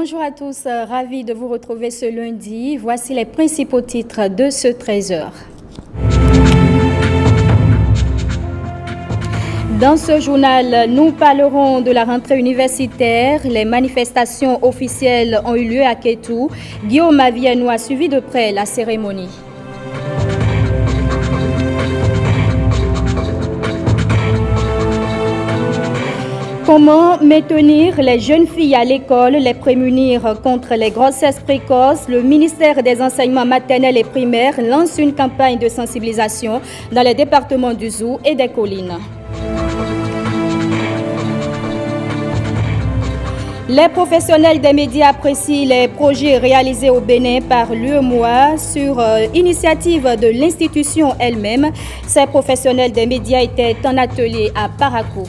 Bonjour à tous, ravi de vous retrouver ce lundi. Voici les principaux titres de ce 13h. Dans ce journal, nous parlerons de la rentrée universitaire. Les manifestations officielles ont eu lieu à Kétou. Guillaume Avienou a suivi de près la cérémonie. Comment maintenir les jeunes filles à l'école, les prémunir contre les grossesses précoces? Le ministère des Enseignements maternels et primaires lance une campagne de sensibilisation dans les départements du Zou et des collines. Les professionnels des médias apprécient les projets réalisés au Bénin par l'UEMOA sur initiative de l'institution elle-même. Ces professionnels des médias étaient en atelier à Parakou.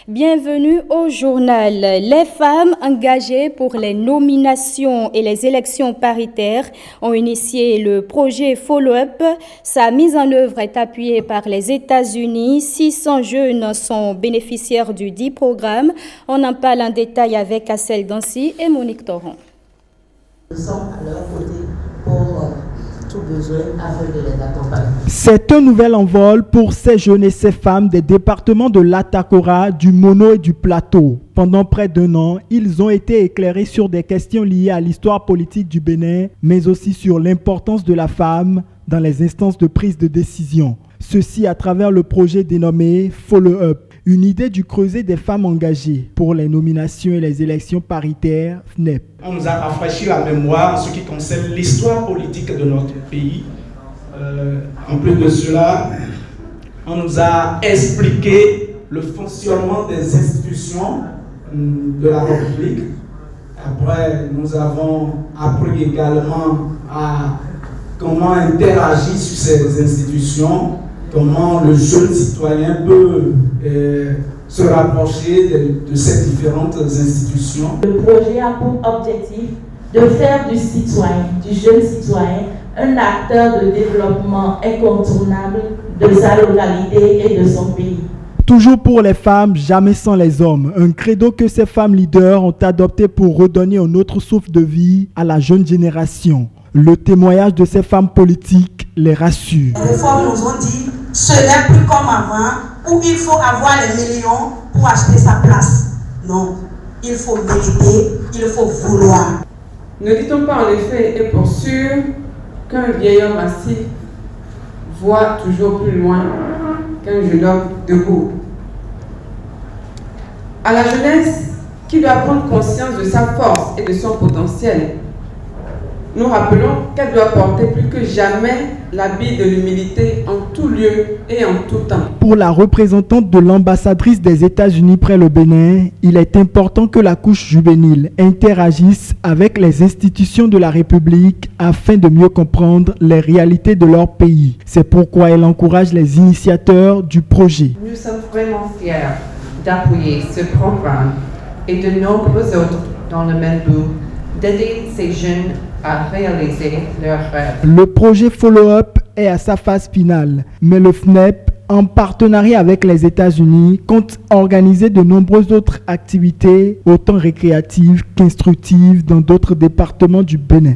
Bienvenue au journal. Les femmes engagées pour les nominations et les élections paritaires ont initié le projet Follow-up. Sa mise en œuvre est appuyée par les États-Unis. 600 jeunes sont bénéficiaires du dit programme. On en parle en détail avec Assel Dancy et Monique Toron. Nous sommes à leur côté pour tout besoin afin de les accompagner. C'est un nouvel envol pour ces jeunes et ces femmes des départements de l'Atakora, du Mono et du Plateau. Pendant près d'1 an, ils ont été éclairés sur des questions liées à l'histoire politique du Bénin, mais aussi sur l'importance de la femme dans les instances de prise de décision. Ceci à travers le projet dénommé Follow-up, une idée du creuset des femmes engagées pour les nominations et les élections paritaires FNEP. On nous a rafraîchi la mémoire en ce qui concerne l'histoire politique de notre pays. En plus de cela, on nous a expliqué le fonctionnement des institutions de la République. Après, nous avons appris également à comment interagir sur ces institutions, comment le jeune citoyen peut se rapprocher de ces différentes institutions. Le projet a pour objectif de faire du citoyen, du jeune citoyen, un acteur de développement incontournable de sa localité et de son pays. Toujours pour les femmes, jamais sans les hommes. Un credo que ces femmes leaders ont adopté pour redonner un autre souffle de vie à la jeune génération. Le témoignage de ces femmes politiques les rassure. Les réformes nous ont dit, ce n'est plus comme avant, où il faut avoir les millions pour acheter sa place. Non, il faut mériter, il faut vouloir. Ne dit-on pas en effet et pour sûr qu'un vieil homme assis voit toujours plus loin qu'un jeune homme debout? À la jeunesse qui doit prendre conscience de sa force et de son potentiel, nous rappelons qu'elle doit porter plus que jamais l'habit de l'humilité en tout lieu et en tout temps. Pour la représentante de l'ambassadrice des États-Unis près le Bénin, il est important que la couche juvénile interagisse avec les institutions de la République afin de mieux comprendre les réalités de leur pays. C'est pourquoi elle encourage les initiateurs du projet. Nous sommes vraiment fiers d'appuyer ce programme et de nombreux autres dans le même but, d'aider ces jeunes à réaliser leurs rêves. Le projet Follow-up est à sa phase finale, mais le FNEP, en partenariat avec les États-Unis, compte organiser de nombreuses autres activités, autant récréatives qu'instructives, dans d'autres départements du Bénin.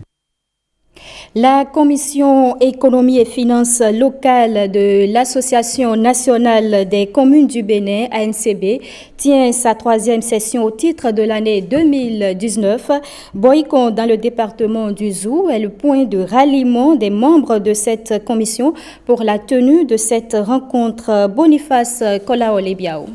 La Commission économie et finances locales de l'Association nationale des communes du Bénin, ANCB, tient sa 3e session au titre de l'année 2019. Boycon dans le département du Zou est le point de ralliement des membres de cette commission pour la tenue de cette rencontre. Boniface Kolaolebiao.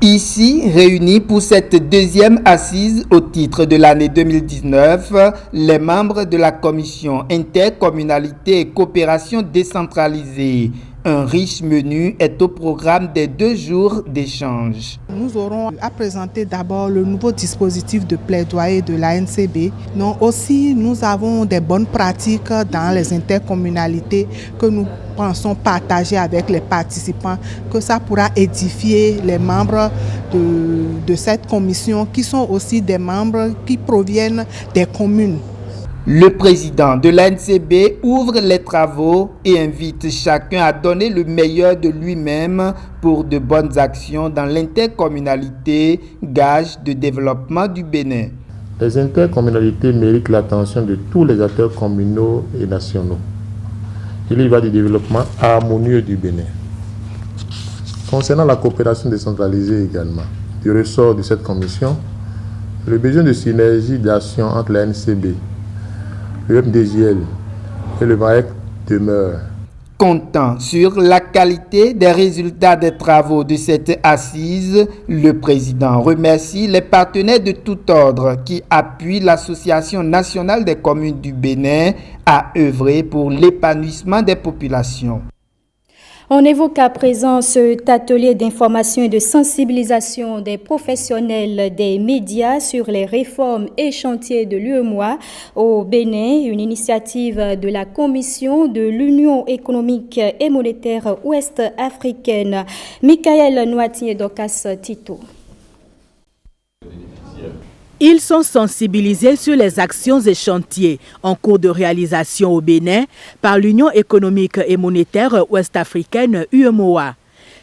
Ici, réunis pour cette 2e assise au titre de l'année 2019, les membres de la commission intercommunalité et coopération décentralisée. Un riche menu est au programme des 2 jours d'échange. Nous aurons à présenter d'abord le nouveau dispositif de plaidoyer de l'ANCB. Aussi, nous avons des bonnes pratiques dans les intercommunalités que nous pensons partager avec les participants, que ça pourra édifier les membres de cette commission qui sont aussi des membres qui proviennent des communes. Le président de l'ANCB ouvre les travaux et invite chacun à donner le meilleur de lui-même pour de bonnes actions dans l'intercommunalité, gage de développement du Bénin. Les intercommunalités méritent l'attention de tous les acteurs communaux et nationaux. Il y va du développement harmonieux du Bénin. Concernant la coopération décentralisée également, du ressort de cette commission, le besoin de synergie d'action entre la NCB, le MDJL et le MAEC demeure. Comptant sur la qualité des résultats des travaux de cette assise, le président remercie les partenaires de tout ordre qui appuient l'Association nationale des communes du Bénin à œuvrer pour l'épanouissement des populations. On évoque à présent cet atelier d'information et de sensibilisation des professionnels des médias sur les réformes et chantiers de l'UEMOA au Bénin, une initiative de la Commission de l'Union économique et monétaire ouest-africaine. Michael Noati et Docas Tito. Ils sont sensibilisés sur les actions et chantiers en cours de réalisation au Bénin par l'Union économique et monétaire ouest-africaine UEMOA.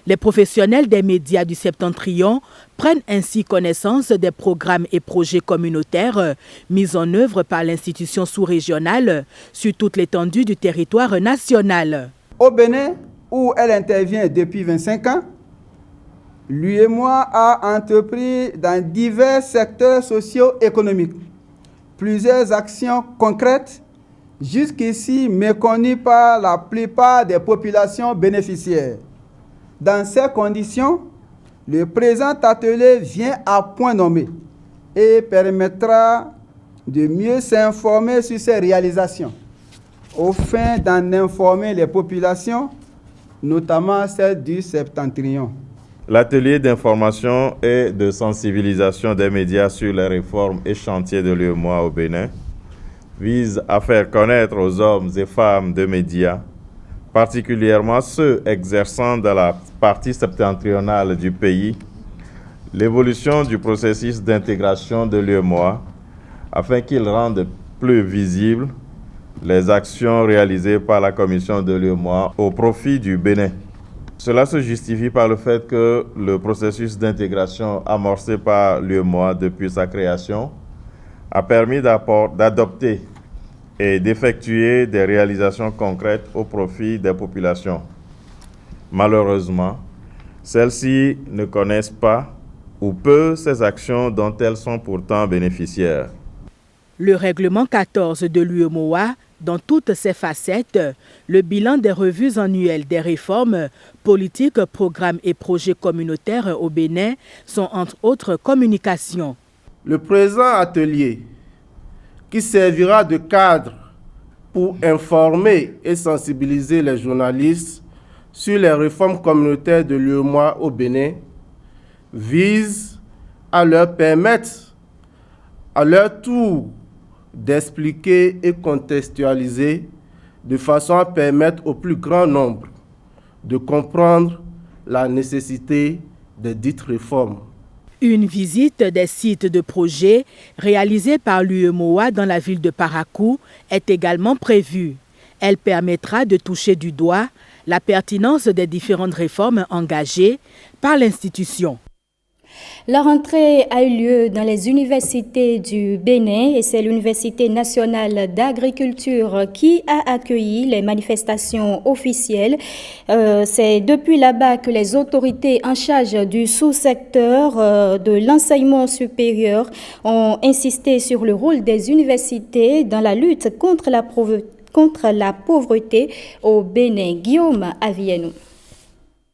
Les professionnels des médias du Septentrion prennent ainsi connaissance des programmes et projets communautaires mis en œuvre par l'institution sous-régionale sur toute l'étendue du territoire national. Au Bénin, où elle intervient depuis 25 ans, l'UEMOA a entrepris dans divers secteurs socio-économiques plusieurs actions concrètes, jusqu'ici méconnues par la plupart des populations bénéficiaires. Dans ces conditions, le présent atelier vient à point nommé et permettra de mieux s'informer sur ces réalisations, au fin d'en informer les populations, notamment celles du Septentrion. L'atelier d'information et de sensibilisation des médias sur les réformes et chantiers de l'UEMOA au Bénin vise à faire connaître aux hommes et femmes de médias, particulièrement ceux exerçant dans la partie septentrionale du pays, l'évolution du processus d'intégration de l'UEMOA afin qu'ils rendent plus visibles les actions réalisées par la Commission de l'UEMOA au profit du Bénin. Cela se justifie par le fait que le processus d'intégration amorcé par l'UEMOA depuis sa création a permis d'adopter et d'effectuer des réalisations concrètes au profit des populations. Malheureusement, celles-ci ne connaissent pas ou peu ces actions dont elles sont pourtant bénéficiaires. Le règlement 14 de l'UEMOA, dans toutes ses facettes, le bilan des revues annuelles des réformes, politiques, programmes et projets communautaires au Bénin sont entre autres communications. Le présent atelier, qui servira de cadre pour informer et sensibiliser les journalistes sur les réformes communautaires de l'UEMOA au Bénin, vise à leur permettre à leur tour d'expliquer et contextualiser de façon à permettre au plus grand nombre de comprendre la nécessité de dites réformes. Une visite des sites de projets réalisés par l'UEMOA dans la ville de Parakou est également prévue. Elle permettra de toucher du doigt la pertinence des différentes réformes engagées par l'institution. La rentrée a eu lieu dans les universités du Bénin et c'est l'Université nationale d'agriculture qui a accueilli les manifestations officielles. C'est depuis là-bas que les autorités en charge du sous-secteur de l'enseignement supérieur ont insisté sur le rôle des universités dans la lutte contre la pauvreté au Bénin. Guillaume Avienou.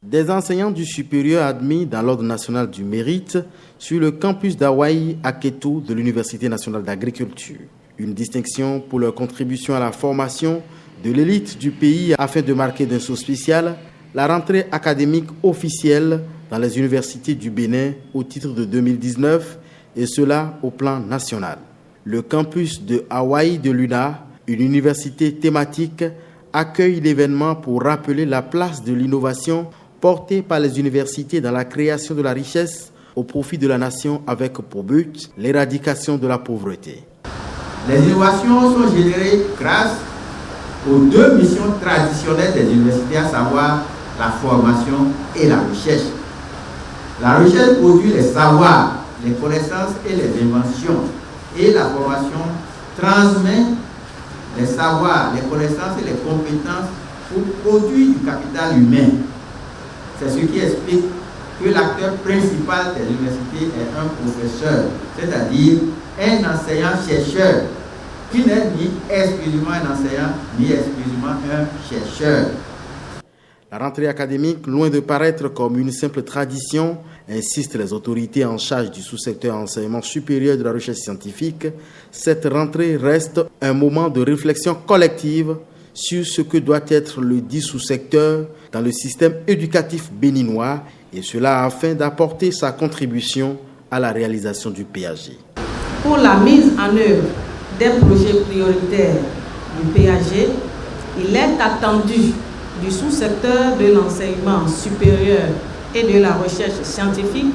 Des enseignants du supérieur admis dans l'Ordre national du mérite sur le campus d'Hawaï à Kétou de l'Université nationale d'agriculture. Une distinction pour leur contribution à la formation de l'élite du pays afin de marquer d'un saut spécial la rentrée académique officielle dans les universités du Bénin au titre de 2019 et cela au plan national. Le campus de Hawaï de l'UNA, une université thématique, accueille l'événement pour rappeler la place de l'innovation portée par les universités dans la création de la richesse au profit de la nation avec pour but l'éradication de la pauvreté. Les innovations sont générées grâce aux deux missions traditionnelles des universités, à savoir la formation et la recherche. La recherche produit les savoirs, les connaissances et les inventions, et la formation transmet les savoirs, les connaissances et les compétences pour produire du capital humain. C'est ce qui explique que l'acteur principal des universités est un professeur, c'est-à-dire un enseignant-chercheur, qui n'est ni exclusivement un enseignant, ni exclusivement un chercheur. La rentrée académique, loin de paraître comme une simple tradition, insistent les autorités en charge du sous-secteur enseignement supérieur de la recherche scientifique, cette rentrée reste un moment de réflexion collective sur ce que doit être le dit sous-secteur dans le système éducatif béninois, et cela afin d'apporter sa contribution à la réalisation du PAG. Pour la mise en œuvre des projets prioritaires du PAG, il est attendu du sous-secteur de l'enseignement supérieur et de la recherche scientifique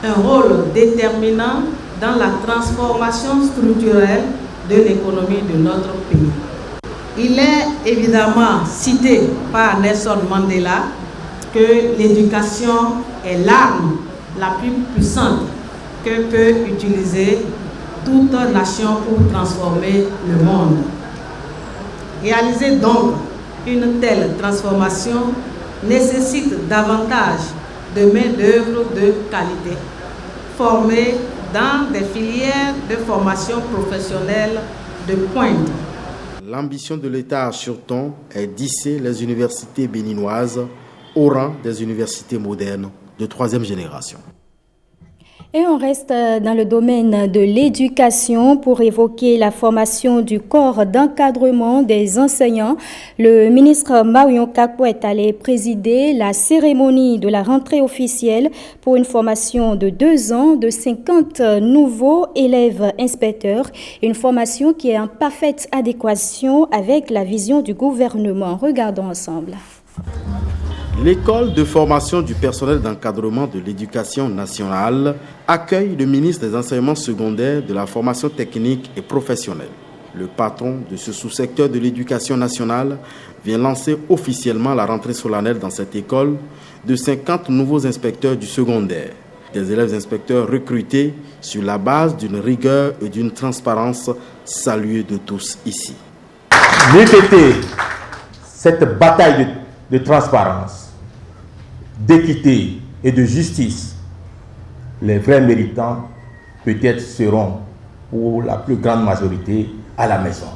un rôle déterminant dans la transformation structurelle de l'économie de notre pays. Il est évidemment cité par Nelson Mandela que l'éducation est l'arme la plus puissante que peut utiliser toute nation pour transformer le monde. Réaliser donc une telle transformation nécessite davantage de main-d'œuvre de qualité, formée dans des filières de formation professionnelle de pointe. L'ambition de l'État, assure-t-on, est d'hisser les universités béninoises au rang des universités modernes de troisième génération. Et on reste dans le domaine de l'éducation pour évoquer la formation du corps d'encadrement des enseignants. Le ministre Marion Kakou est allé présider la cérémonie de la rentrée officielle pour une formation de 2 ans de 50 nouveaux élèves inspecteurs. Une formation qui est en parfaite adéquation avec la vision du gouvernement. Regardons ensemble. L'école de formation du personnel d'encadrement de l'éducation nationale accueille le ministre des enseignements secondaires, de la formation technique et professionnelle. Le patron de ce sous-secteur de l'éducation nationale vient lancer officiellement la rentrée solennelle dans cette école de 50 nouveaux inspecteurs du secondaire. Des élèves inspecteurs recrutés sur la base d'une rigueur et d'une transparence saluée de tous ici. Répétez cette bataille de transparence, d'équité et de justice. Les vrais méritants peut-être seront pour la plus grande majorité à la maison.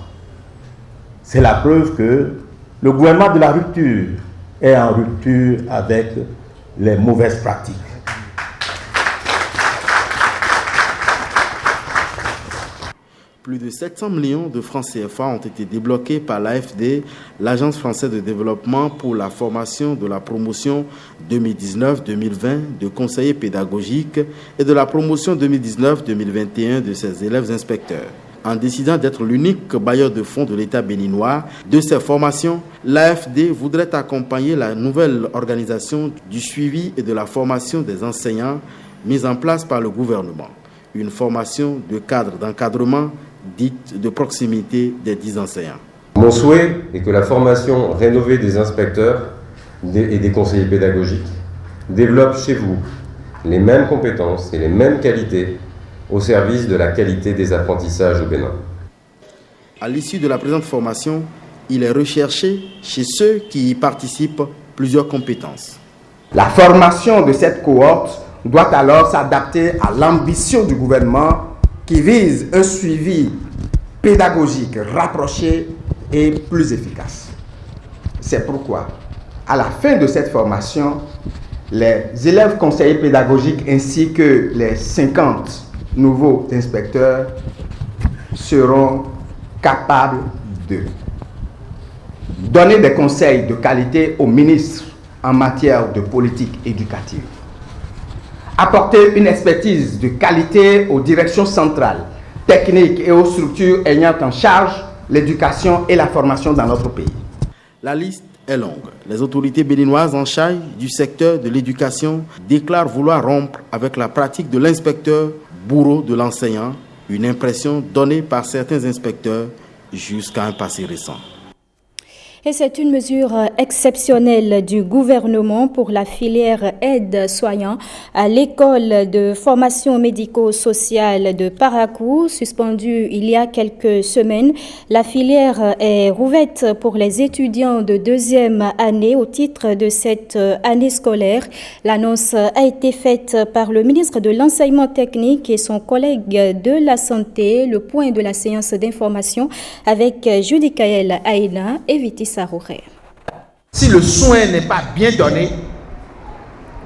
C'est la preuve que le gouvernement de la rupture est en rupture avec les mauvaises pratiques. Plus de 700 millions de francs CFA ont été débloqués par l'AFD, l'Agence française de développement pour la formation de la promotion 2019-2020 de conseillers pédagogiques et de la promotion 2019-2021 de ses élèves inspecteurs. En décidant d'être l'unique bailleur de fonds de l'État béninois de ces formations, l'AFD voudrait accompagner la nouvelle organisation du suivi et de la formation des enseignants mise en place par le gouvernement. Une formation de cadre d'encadrement dite de proximité des 10 enseignants. Mon souhait est que la formation rénovée des inspecteurs et des conseillers pédagogiques développe chez vous les mêmes compétences et les mêmes qualités au service de la qualité des apprentissages au Bénin. À l'issue de la présente formation, il est recherché chez ceux qui y participent plusieurs compétences. La formation de cette cohorte doit alors s'adapter à l'ambition du gouvernement qui vise un suivi pédagogique rapproché et plus efficace. C'est pourquoi, à la fin de cette formation, les élèves conseillers pédagogiques ainsi que les 50 nouveaux inspecteurs seront capables de donner des conseils de qualité au ministre en matière de politique éducative, apporter une expertise de qualité aux directions centrales, techniques et aux structures ayant en charge l'éducation et la formation dans notre pays. La liste est longue. Les autorités béninoises en charge du secteur de l'éducation déclarent vouloir rompre avec la pratique de l'inspecteur bourreau de l'enseignant Une impression donnée par certains inspecteurs jusqu'à un passé récent. Et c'est une mesure exceptionnelle du gouvernement pour la filière aide-soignant à l'école de formation médico-sociale de Parakou, suspendue il y a quelques semaines. La filière est rouverte pour les étudiants de deuxième année au titre de cette année scolaire. L'annonce a été faite par le ministre de l'Enseignement technique et son collègue de la Santé. Le point de la séance d'information avec Judikaël Aïna et Viti Sarouré. Si le soin n'est pas bien donné,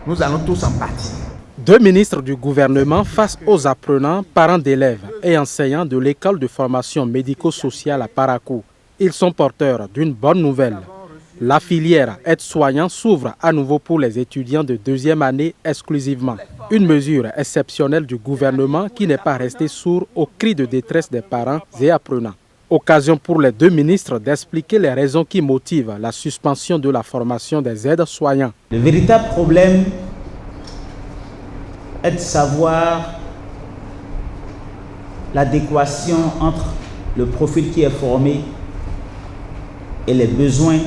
nous allons tous en pâtir. Deux ministres du gouvernement face aux apprenants, parents d'élèves et enseignants de l'école de formation médico-sociale à Parakou. Ils sont porteurs d'une bonne nouvelle. La filière aide-soignant s'ouvre à nouveau pour les étudiants de deuxième année exclusivement. Une mesure exceptionnelle du gouvernement qui n'est pas restée sourd aux cris de détresse des parents et apprenants. Occasion pour les deux ministres d'expliquer les raisons qui motivent la suspension de la formation des aides-soignants. Le véritable problème est de savoir l'adéquation entre le profil qui est formé et les besoins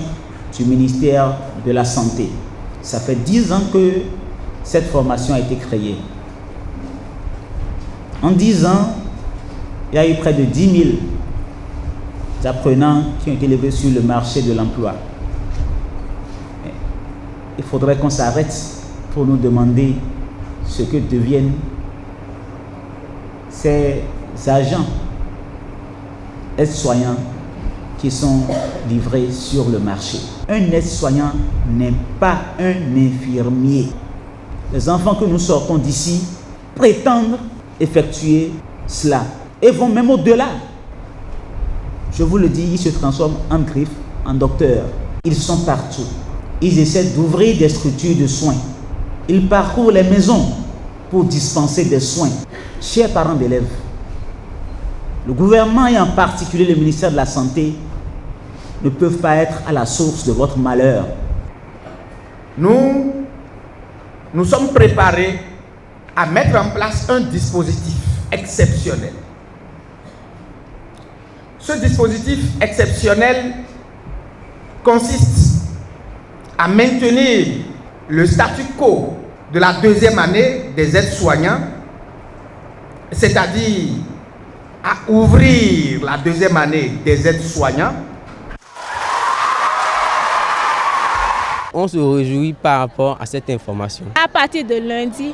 du ministère de la Santé. Ça fait 10 ans que cette formation a été créée. En 10 ans, il y a eu près de 10 000 apprenants qui ont été élevés sur le marché de l'emploi. Il faudrait qu'on s'arrête pour nous demander ce que deviennent ces agents aides-soignants qui sont livrés sur le marché. Un aide-soignant n'est pas un infirmier. Les enfants que nous sortons d'ici prétendent effectuer cela et vont même au-delà. Je vous le dis, ils se transforment en griffe, en docteur. Ils sont partout. Ils essaient d'ouvrir des structures de soins. Ils parcourent les maisons pour dispenser des soins. Chers parents d'élèves, le gouvernement et en particulier le ministère de la Santé ne peuvent pas être à la source de votre malheur. Nous sommes préparés à mettre en place un dispositif exceptionnel. Ce dispositif exceptionnel consiste à maintenir le statu quo de la deuxième année des aides-soignants, c'est-à-dire à ouvrir la deuxième année des aides-soignants. On se réjouit par rapport à cette information. À partir de lundi,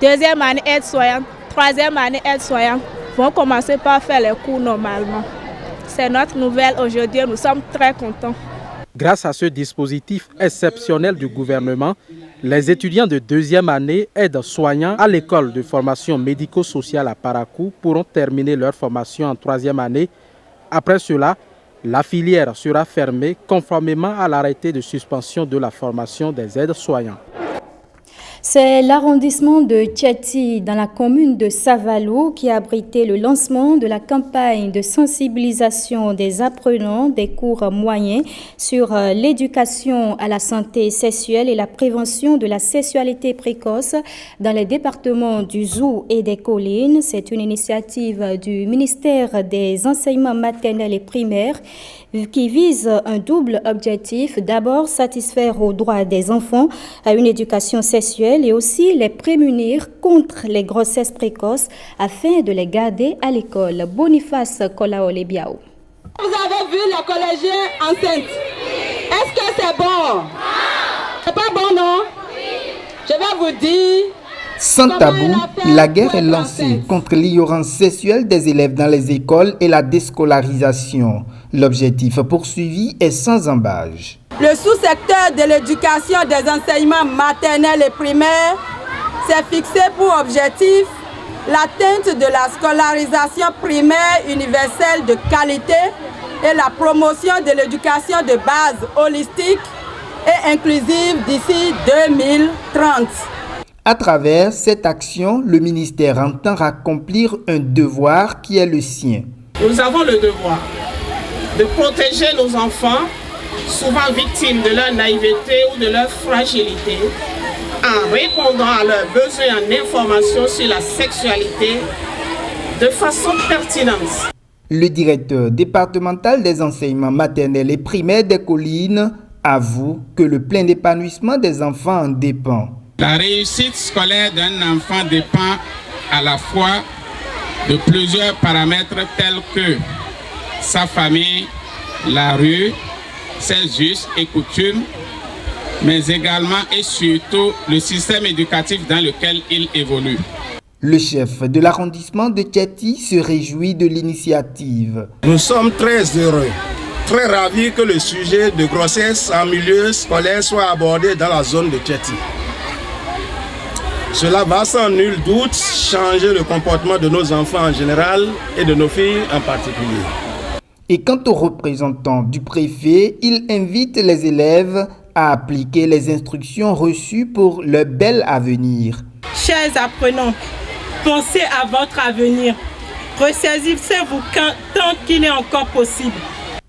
deuxième année aide-soignante, troisième année aide-soignante vont commencer par faire les cours normalement. C'est notre nouvelle aujourd'hui, nous sommes très contents. Grâce à ce dispositif exceptionnel du gouvernement, les étudiants de deuxième année aides-soignants à l'école de formation médico-sociale à Parakou pourront terminer leur formation en troisième année. Après cela, la filière sera fermée conformément à l'arrêté de suspension de la formation des aides-soignants. C'est l'arrondissement de Tcheti dans la commune de Savalou qui a abrité le lancement de la campagne de sensibilisation des apprenants des cours moyens sur l'éducation à la santé sexuelle et la prévention de la sexualité précoce dans les départements du Zou et des Collines. C'est une initiative du ministère des Enseignements maternels et primaires qui vise un double objectif. D'abord, satisfaire aux droits des enfants à une éducation sexuelle et aussi les prémunir contre les grossesses précoces afin de les garder à l'école. Boniface Kolaole Biao. Vous avez vu les collégiens enceintes. Est-ce que c'est bon? C'est pas bon, non? Je vais vous dire. Sans tabou, la guerre est lancée contre l'ignorance sexuelle des élèves dans les écoles et la déscolarisation. L'objectif poursuivi est sans embâche. Le sous-secteur de l'éducation des enseignements maternels et primaires s'est fixé pour objectif l'atteinte de la scolarisation primaire universelle de qualité et la promotion de l'éducation de base holistique et inclusive d'ici 2030. À travers cette action, le ministère entend accomplir un devoir qui est le sien. Nous avons le devoir de protéger nos enfants, souvent victimes de leur naïveté ou de leur fragilité, en répondant à leurs besoins en information sur la sexualité, de façon pertinente. Le directeur départemental des enseignements maternels et primaires des collines avoue que le plein épanouissement des enfants en dépend. La réussite scolaire d'un enfant dépend à la fois de plusieurs paramètres tels que sa famille, la rue, ses us et coutumes, mais également et surtout le système éducatif dans lequel il évolue. Le chef de l'arrondissement de Tchéti se réjouit de l'initiative. Nous sommes très heureux, très ravis que le sujet de grossesse en milieu scolaire soit abordé dans la zone de Tchéti. Cela va sans nul doute changer le comportement de nos enfants en général et de nos filles en particulier. Et quant aux représentants du préfet, il invite les élèves à appliquer les instructions reçues pour leur bel avenir. Chers apprenants, pensez à votre avenir. Ressaisissez-vous tant qu'il est encore possible.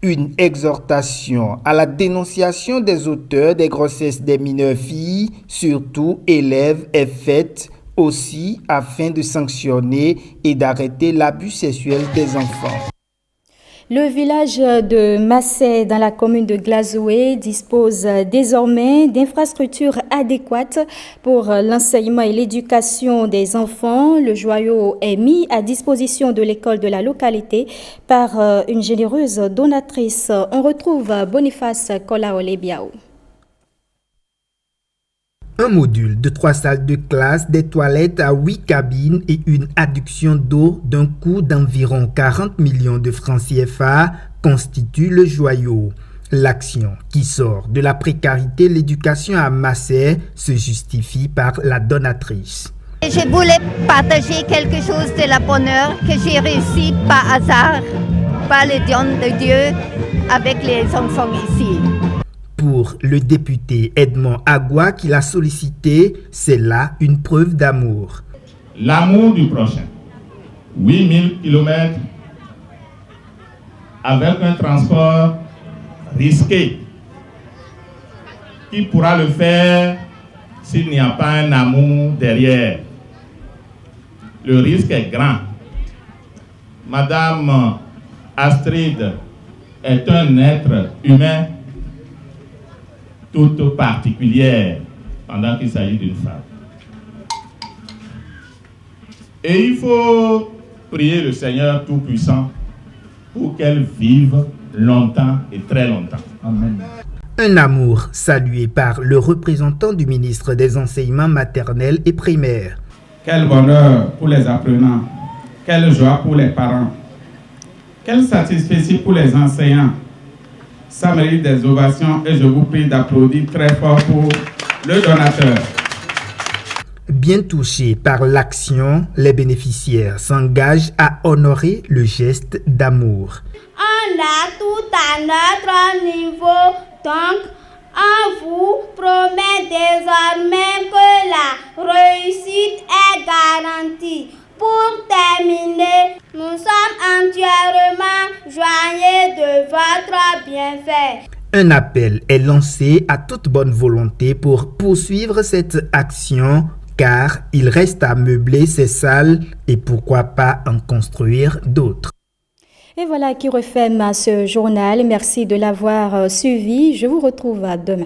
Une exhortation à la dénonciation des auteurs des grossesses des mineures filles, surtout élèves, est faite aussi afin de sanctionner et d'arrêter l'abus sexuel des enfants. Le village de Massé dans la commune de Glazoué dispose désormais d'infrastructures adéquates pour l'enseignement et l'éducation des enfants. Le joyau est mis à disposition de l'école de la localité par une généreuse donatrice. On retrouve Boniface Kolaole-Biao. Un module de 3 salles de classe, des toilettes à 8 cabines et une adduction d'eau d'un coût d'environ 40 millions de francs CFA constitue le joyau. L'action qui sort de la précarité, l'éducation à Massé se justifie par la donatrice. Je voulais partager quelque chose de la bonheur que j'ai réussi par hasard, par le don de Dieu, avec les enfants ici. Pour le député Edmond Agua qui l'a sollicité, c'est là une preuve d'amour. L'amour du prochain. 8000 km avec un transport risqué. Qui pourra le faire s'il n'y a pas un amour derrière? Le risque est grand. Madame Astrid est un être humain toute particulière pendant qu'il s'agit d'une femme. Et il faut prier le Seigneur Tout-Puissant pour qu'elle vive longtemps et très longtemps. Amen. Un amour salué par le représentant du ministre des Enseignements maternels et primaires. Quel bonheur pour les apprenants, quelle joie pour les parents, quelle satisfaction pour les enseignants. Ça mérite des ovations et je vous prie d'applaudir très fort pour le donateur. Bien touchés par l'action, les bénéficiaires s'engagent à honorer le geste d'amour. On a tout à notre niveau, donc on vous promet désormais que la réussite est garantie. Pour terminer, nous sommes entièrement joyeux de votre bienfait. Un appel est lancé à toute bonne volonté pour poursuivre cette action car il reste à meubler ces salles et pourquoi pas en construire d'autres. Et voilà qui referme ce journal. Merci de l'avoir suivi. Je vous retrouve demain.